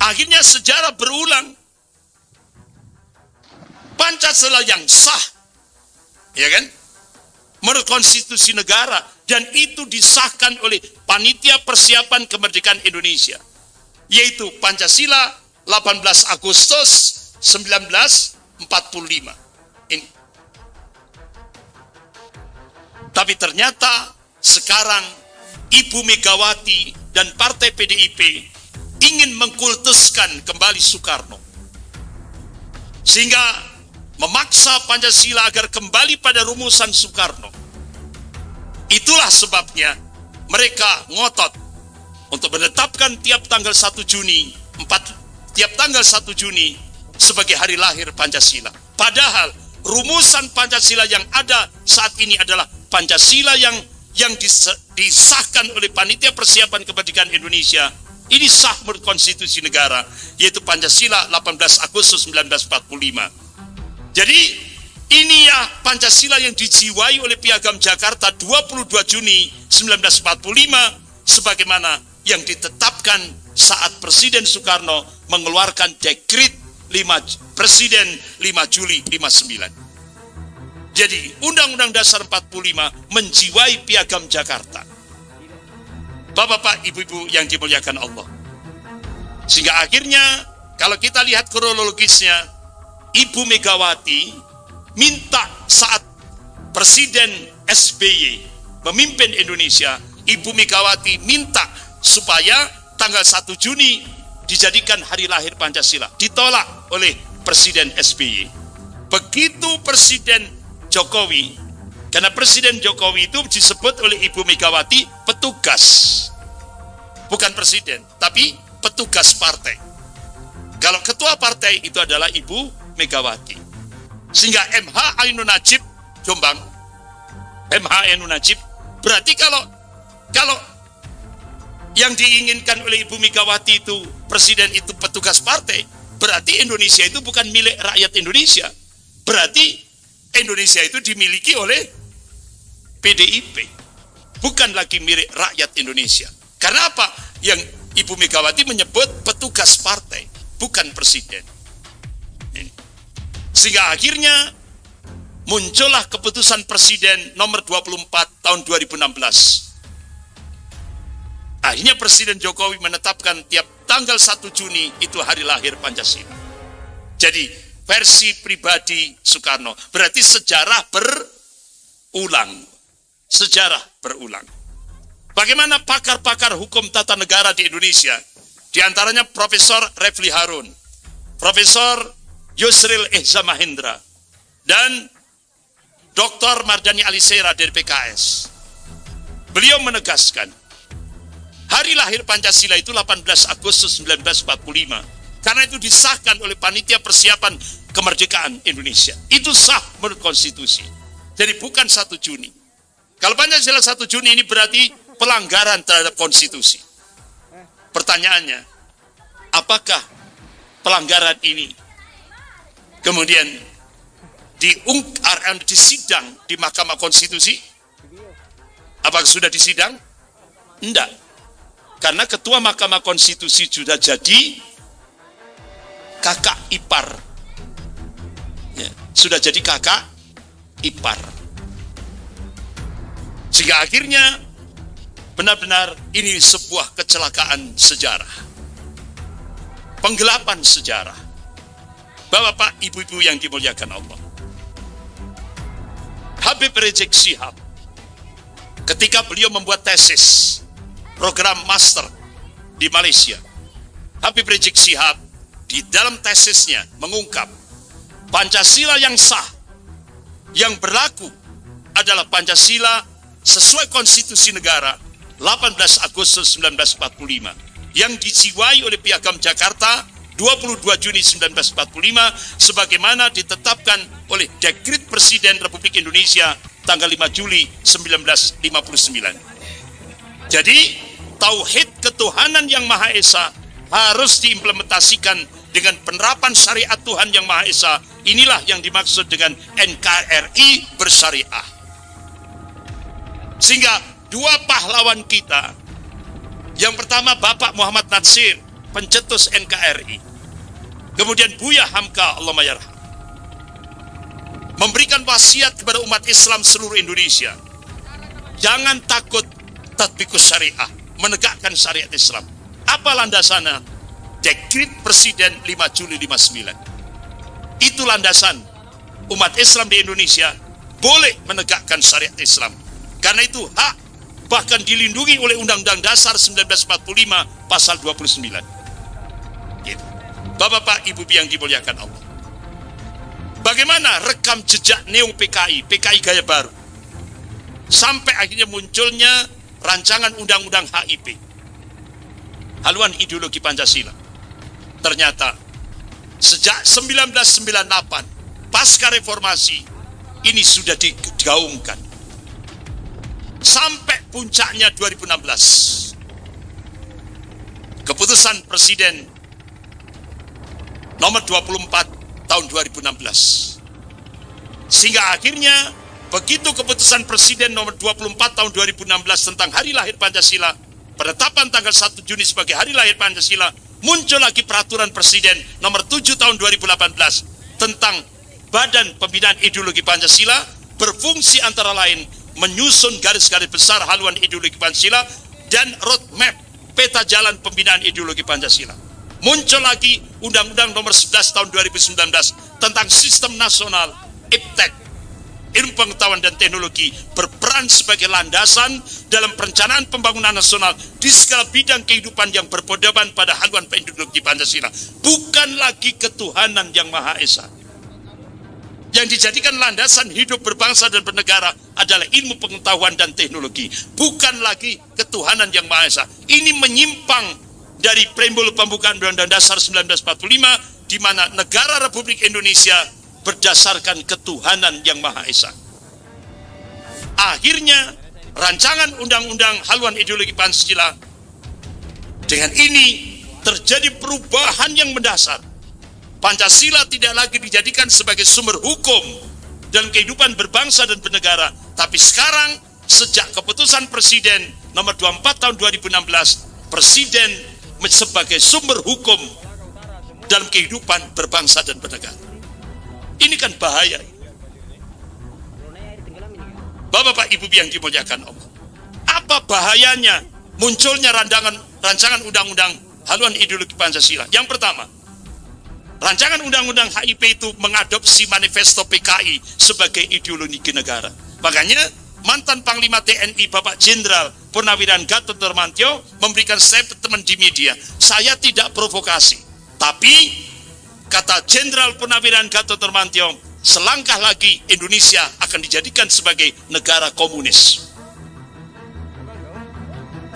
A: Akhirnya sejarah berulang. Pancasila yang sah, ya kan, menurut konstitusi negara, dan itu disahkan oleh Panitia Persiapan Kemerdekaan Indonesia, yaitu Pancasila 18 Agustus 1945. Ini. Tapi ternyata sekarang Ibu Megawati dan Partai PDIP ingin mengkultuskan kembali Soekarno, sehingga memaksa Pancasila agar kembali pada rumusan Soekarno. Itulah sebabnya mereka ngotot untuk menetapkan tiap tanggal 1 Juni sebagai hari lahir Pancasila. Padahal rumusan Pancasila yang ada saat ini adalah Pancasila yang disahkan oleh Panitia Persiapan Kemerdekaan Indonesia. Ini sah menurut konstitusi negara, yaitu Pancasila 18 Agustus 1945. Jadi ini ya Pancasila yang dijiwai oleh Piagam Jakarta 22 Juni 1945 sebagaimana yang ditetapkan saat Presiden Soekarno mengeluarkan dekret Presiden 5 Juli 59. Jadi Undang-Undang Dasar 45 menjiwai Piagam Jakarta. Bapak-bapak, ibu-ibu yang dimuliakan Allah. Sehingga akhirnya kalau kita lihat kronologisnya, Ibu Megawati minta saat Presiden SBY memimpin Indonesia, Ibu Megawati minta supaya tanggal 1 Juni dijadikan hari lahir Pancasila. Ditolak oleh Presiden SBY. Begitu Presiden Jokowi, karena Presiden Jokowi itu disebut oleh Ibu Megawati petugas, bukan presiden, tapi petugas partai. Kalau ketua partai itu adalah Ibu Megawati. Sehingga MH Ainun Najib Jombang, MH Ainun Najib, berarti kalau yang diinginkan oleh Ibu Megawati itu presiden itu petugas partai, berarti Indonesia itu bukan milik rakyat Indonesia. Berarti Indonesia itu dimiliki oleh PDIP, bukan lagi milik rakyat Indonesia. Karena apa? Yang Ibu Megawati menyebut petugas partai, bukan presiden. Sehingga akhirnya muncullah keputusan Presiden nomor 24 tahun 2016. Akhirnya Presiden Jokowi menetapkan tiap tanggal 1 Juni itu hari lahir Pancasila. Jadi versi pribadi Soekarno. Berarti sejarah berulang. Sejarah berulang. Bagaimana pakar-pakar hukum tata negara di Indonesia, di antaranya Profesor Refli Harun, Profesor Yusril Ihza Mahendra, dan Dr. Mardhani Alisera dari PKS. Beliau menegaskan, hari lahir Pancasila itu 18 Agustus 1945. Karena itu disahkan oleh Panitia Persiapan Kemerdekaan Indonesia. Itu sah menurut konstitusi. Jadi bukan 1 Juni. Kalau Pancasila 1 Juni ini berarti pelanggaran terhadap konstitusi. Pertanyaannya, apakah pelanggaran ini kemudian disidang di Mahkamah Konstitusi? Apakah sudah disidang? Enggak. Karena Ketua Mahkamah Konstitusi sudah jadi kakak ipar. Ya, sudah jadi kakak ipar. Sehingga akhirnya benar-benar ini sebuah kecelakaan sejarah. Penggelapan sejarah. Bapak, ibu-ibu yang dimuliakan Allah. Habib Rizik Syihab ketika beliau membuat tesis program master di Malaysia, Habib Rizik Syihab di dalam tesisnya mengungkap Pancasila yang sah, yang berlaku adalah Pancasila sesuai konstitusi negara 18 Agustus 1945 yang dijiwai oleh Piagam Jakarta 22 Juni 1945 sebagaimana ditetapkan oleh Dekret Presiden Republik Indonesia tanggal 5 Juli 1959. Jadi tauhid ketuhanan yang Maha Esa harus diimplementasikan dengan penerapan syariat Tuhan yang Maha Esa. Inilah yang dimaksud dengan NKRI bersyariah. Sehingga dua pahlawan kita, yang pertama Bapak Muhammad Natsir, pencetus NKRI, kemudian Buya Hamka, Allahumma yarham, memberikan wasiat kepada umat Islam seluruh Indonesia, jangan takut tatbikus syariah, menegakkan syariat Islam. Apa landasannya? Dekret Presiden 5 Juli 59. Itu landasan umat Islam di Indonesia boleh menegakkan syariat Islam. Karena itu hak, bahkan dilindungi oleh Undang-Undang Dasar 1945 pasal 29. Gitu. Bapak-bapak, ibu yang dimuliakan Allah. Bagaimana rekam jejak Neo PKI, PKI gaya baru, sampai akhirnya munculnya rancangan Undang-Undang HIP, haluan ideologi Pancasila. Ternyata sejak 1998 pasca reformasi ini sudah digaungkan sampai puncaknya 2016 keputusan Presiden nomor 24 tahun 2016, sehingga akhirnya begitu keputusan Presiden nomor 24 tahun 2016 tentang hari lahir Pancasila, penetapan tanggal 1 Juni sebagai hari lahir Pancasila, muncul lagi peraturan Presiden nomor 7 tahun 2018 tentang Badan Pembinaan Ideologi Pancasila, berfungsi antara lain menyusun garis-garis besar haluan ideologi Pancasila dan roadmap peta jalan pembinaan ideologi Pancasila. Muncul lagi Undang-Undang nomor 11 tahun 2019 tentang Sistem Nasional IPTEK, Ilmu Pengetahuan dan Teknologi, berperan sebagai landasan dalam perencanaan pembangunan nasional di segala bidang kehidupan yang berpedoman pada haluan ideologi Pancasila. Bukan lagi ketuhanan yang Maha Esa. Yang dijadikan landasan hidup berbangsa dan bernegara adalah ilmu pengetahuan dan teknologi. Bukan lagi ketuhanan yang Maha Esa. Ini menyimpang dari preambul pembukaan Undang-Undang Dasar 1945, di mana negara Republik Indonesia berdasarkan ketuhanan yang Maha Esa. Akhirnya rancangan undang-undang haluan ideologi Pancasila dengan ini terjadi perubahan yang mendasar. Pancasila tidak lagi dijadikan sebagai sumber hukum dalam kehidupan berbangsa dan bernegara, tapi sekarang sejak keputusan Presiden nomor 24 tahun 2016, Presiden sebagai sumber hukum dalam kehidupan berbangsa dan bernegara. Ini kan bahaya. Bapak-bapak, ibu yang dimuliakan Allah. Apa bahayanya munculnya rancangan undang-undang haluan ideologi Pancasila? Yang pertama, rancangan undang-undang HIP itu mengadopsi manifesto PKI sebagai ideologi negara. Makanya mantan Panglima TNI Bapak Jenderal Purnawirawan Gatot Nurmantio memberikan statement di media. Saya tidak provokasi, tapi kata Jenderal Purnawirawan Gatot Nurmantio, selangkah lagi Indonesia akan dijadikan sebagai negara komunis.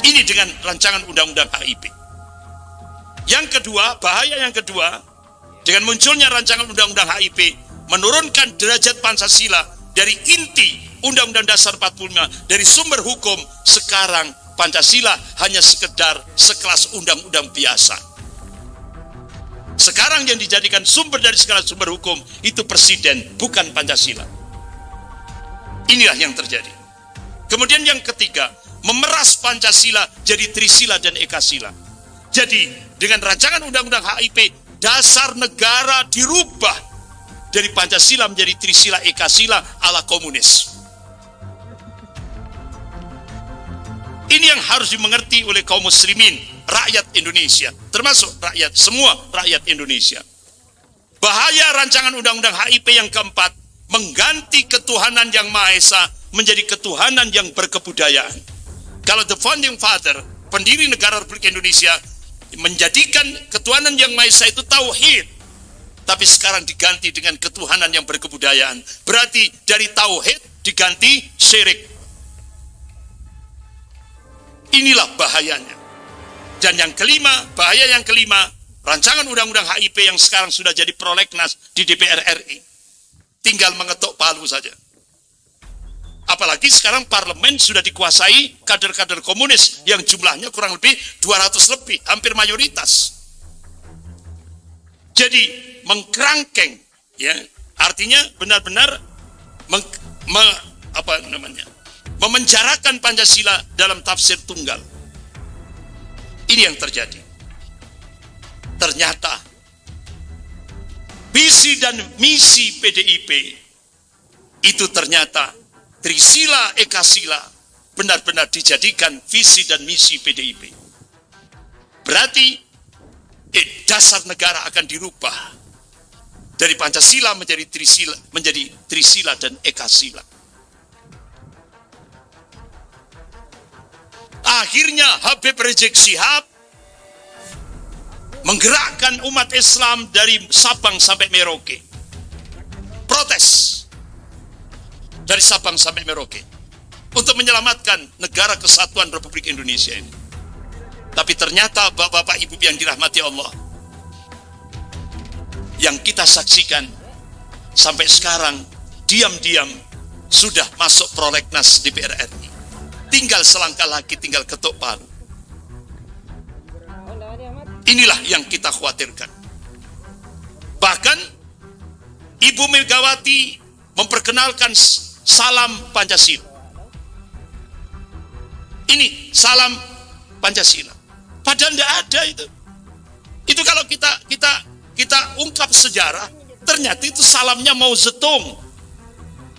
A: Ini dengan rancangan undang-undang HIP. Yang kedua, bahaya yang kedua, dengan munculnya rancangan undang-undang HIP, menurunkan derajat Pancasila dari inti Undang-Undang Dasar 45, dari sumber hukum. Sekarang Pancasila hanya sekedar sekelas undang-undang biasa. Sekarang yang dijadikan sumber dari segala sumber hukum itu presiden, bukan Pancasila. Inilah yang terjadi. Kemudian yang ketiga, memeras Pancasila jadi Trisila dan Ekasila. Jadi dengan rancangan undang-undang HIP, dasar negara dirubah dari Pancasila menjadi Trisila Ekasila ala komunis. Ini yang harus dimengerti oleh kaum muslimin, rakyat Indonesia, termasuk semua rakyat Indonesia. Bahaya rancangan undang-undang HIP yang keempat, mengganti ketuhanan yang Maha Esa menjadi ketuhanan yang berkebudayaan. Kalau the founding father, pendiri negara Republik Indonesia, menjadikan ketuhanan yang Maha Esa itu tauhid, tapi sekarang diganti dengan ketuhanan yang berkebudayaan. Berarti dari tauhid diganti syirik. Inilah bahayanya. Dan yang kelima, bahaya yang kelima, rancangan undang-undang HIP yang sekarang sudah jadi prolegnas di DPR RI. Tinggal mengetuk palu saja. Apalagi sekarang parlemen sudah dikuasai kader-kader komunis yang jumlahnya kurang lebih 200 lebih, hampir mayoritas. Jadi mengkerangkeng, ya, artinya benar-benar memenjarakan Pancasila dalam tafsir tunggal. Ini yang terjadi. Ternyata visi dan misi PDIP itu ternyata Trisila Ekasila benar-benar dijadikan visi dan misi PDIP. Berarti dasar negara akan dirubah dari Pancasila menjadi Trisila dan Ekasila. Akhirnya Habib Rizik Syihab menggerakkan umat Islam dari Sabang sampai Merauke. Protes dari Sabang sampai Merauke untuk menyelamatkan negara kesatuan Republik Indonesia ini. Tapi ternyata bapak-bapak ibu yang dirahmati Allah, yang kita saksikan sampai sekarang diam-diam sudah masuk prolegnas DPR RI. Tinggal selangkah lagi, tinggal ketuk palu. Inilah yang kita khawatirkan. Bahkan Ibu Megawati memperkenalkan salam Pancasila. Ini salam Pancasila. Padahal tidak ada itu. Itu kalau kita ungkap sejarah, ternyata itu salamnya Mao Zedong,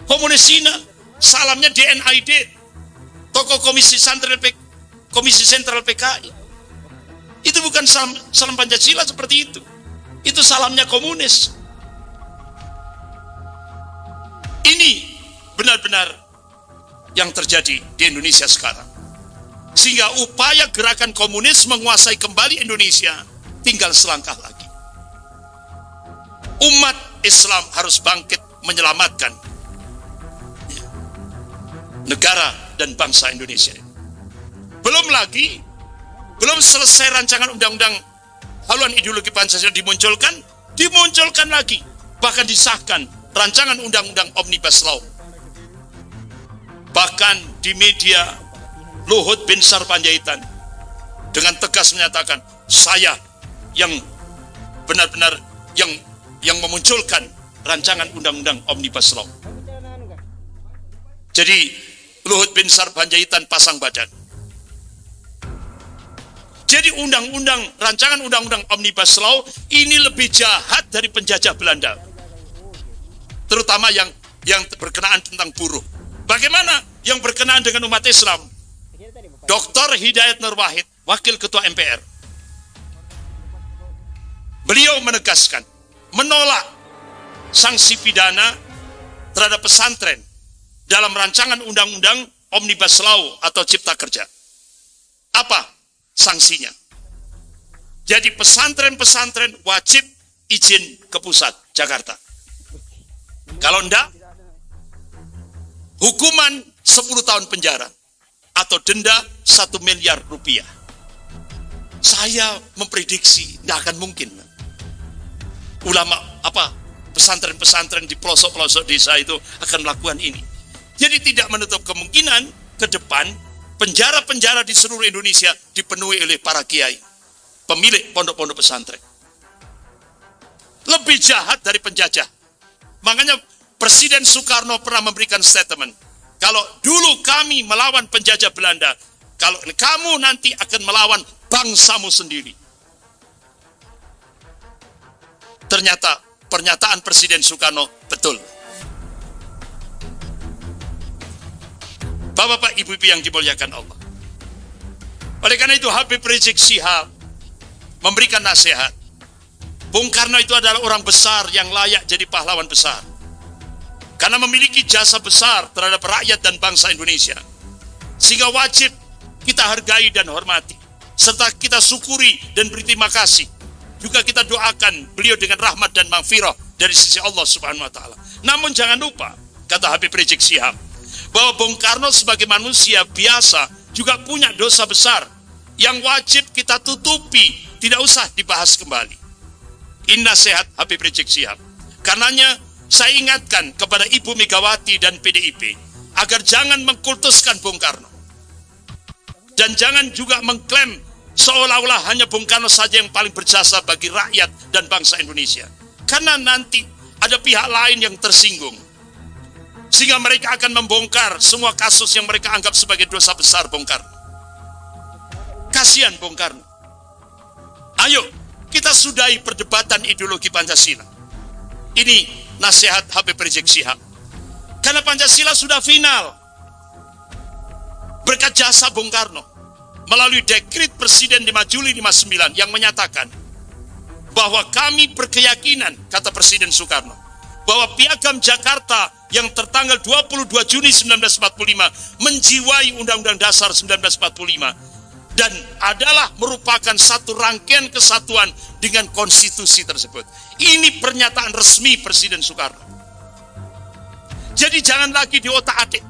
A: komunis Cina, salamnya DNID, tokoh Komisi Sentral PKI. Itu bukan salam Pancasila seperti itu. Itu salamnya komunis. Ini benar-benar yang terjadi di Indonesia sekarang. Sehingga upaya gerakan komunis menguasai kembali Indonesia tinggal selangkah lagi. Umat Islam harus bangkit menyelamatkan negara dan bangsa Indonesia. Belum selesai rancangan undang-undang haluan ideologi Pancasila dimunculkan lagi, bahkan disahkan rancangan undang-undang Omnibus Law. Bahkan di media Luhut Binsar Panjaitan dengan tegas menyatakan, saya yang benar-benar yang memunculkan rancangan undang-undang Omnibus Law. Jadi Luhut Binsar Panjaitan pasang badan. Jadi rancangan undang-undang Omnibus Law ini lebih jahat dari penjajah Belanda. Terutama yang berkenaan tentang buruh. Bagaimana yang berkenaan dengan umat Islam? Dr. Hidayat Nur Wahid, Wakil Ketua MPR. Beliau menegaskan, menolak sanksi pidana terhadap pesantren dalam rancangan undang-undang Omnibus Law atau Cipta Kerja. Apa sanksinya? Jadi pesantren-pesantren wajib izin ke pusat Jakarta. Kalau enggak, hukuman 10 tahun penjara atau denda 1 miliar rupiah. Saya memprediksi nggak akan mungkin. Ulama pesantren-pesantren di pelosok-pelosok desa itu akan melakukan ini. Jadi tidak menutup kemungkinan ke depan penjara-penjara di seluruh Indonesia dipenuhi oleh para kiai, pemilik pondok-pondok pesantren. Lebih jahat dari penjajah. Makanya Presiden Soekarno pernah memberikan statement, kalau dulu kami melawan penjajah Belanda, kalau kamu nanti akan melawan bangsamu sendiri. Ternyata pernyataan Presiden Soekarno betul. Bapak-bapak, ibu-ibu yang dimuliakan Allah. Oleh karena itu Habib Rizik Syihab memberikan nasihat. Bung Karno itu adalah orang besar yang layak jadi pahlawan besar. Karena memiliki jasa besar terhadap rakyat dan bangsa Indonesia. Sehingga wajib kita hargai dan hormati. Serta kita syukuri dan beri terima kasih. Juga kita doakan beliau dengan rahmat dan maghfirah dari sisi Allah Subhanahu wa taala. Namun jangan lupa, kata Habib Rizik Syihab, bahwa Bung Karno sebagai manusia biasa juga punya dosa besar yang wajib kita tutupi, tidak usah dibahas kembali. Ini nasihat Habib Rizik Syihab. Karenanya saya ingatkan kepada Ibu Megawati dan PDIP agar jangan mengkultuskan Bung Karno. Dan jangan juga mengklaim seolah-olah hanya Bung Karno saja yang paling berjasa bagi rakyat dan bangsa Indonesia. Karena nanti ada pihak lain yang tersinggung. Sehingga mereka akan membongkar semua kasus yang mereka anggap sebagai dosa besar Bung Karno. Kasihan Bung Karno. Ayo, kita sudahi perdebatan ideologi Pancasila. Ini nasihat Habib Rizik Syihab. Karena Pancasila sudah final. Berkat jasa Bung Karno. Melalui dekret Presiden 5 Juli 59 yang menyatakan bahwa kami berkeyakinan, kata Presiden Soekarno, bahwa Piagam Jakarta yang tertanggal 22 Juni 1945 menjiwai Undang-Undang Dasar 1945 dan adalah merupakan satu rangkaian kesatuan dengan konstitusi tersebut. Ini pernyataan resmi Presiden Soekarno. Jadi jangan lagi diotak-atik.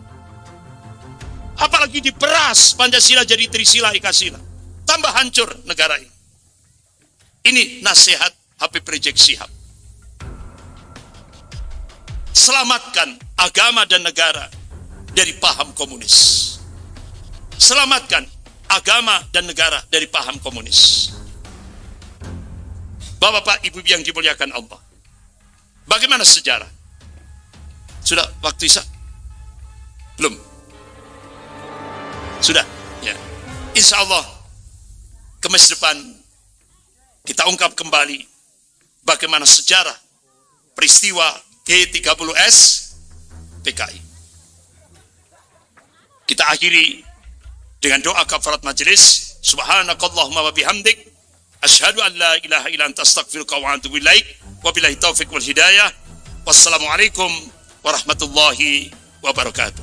A: Apalagi diperas Pancasila jadi Trisila Ekasila. Tambah hancur negara ini. Ini nasihat Habib Rizik Syihab. Selamatkan agama dan negara dari paham komunis. Selamatkan agama dan negara dari paham komunis. Bapak-bapak, ibu yang dimuliakan Allah. Bagaimana sejarah? Sudah waktu Isya? Belum? Sudah? Ya. Insya Allah, Kamis depan kita ungkap kembali bagaimana sejarah peristiwa G30S PKI. Kita akhiri dengan doa kafarat majelis. Subhanakallahumma wa bihamdik, asyhadu an la ilaha illa anta astaghfiruka wa atubu ilaik. Wabillahi taufik wal hidayah. Wassalamualaikum warahmatullahi wabarakatuh.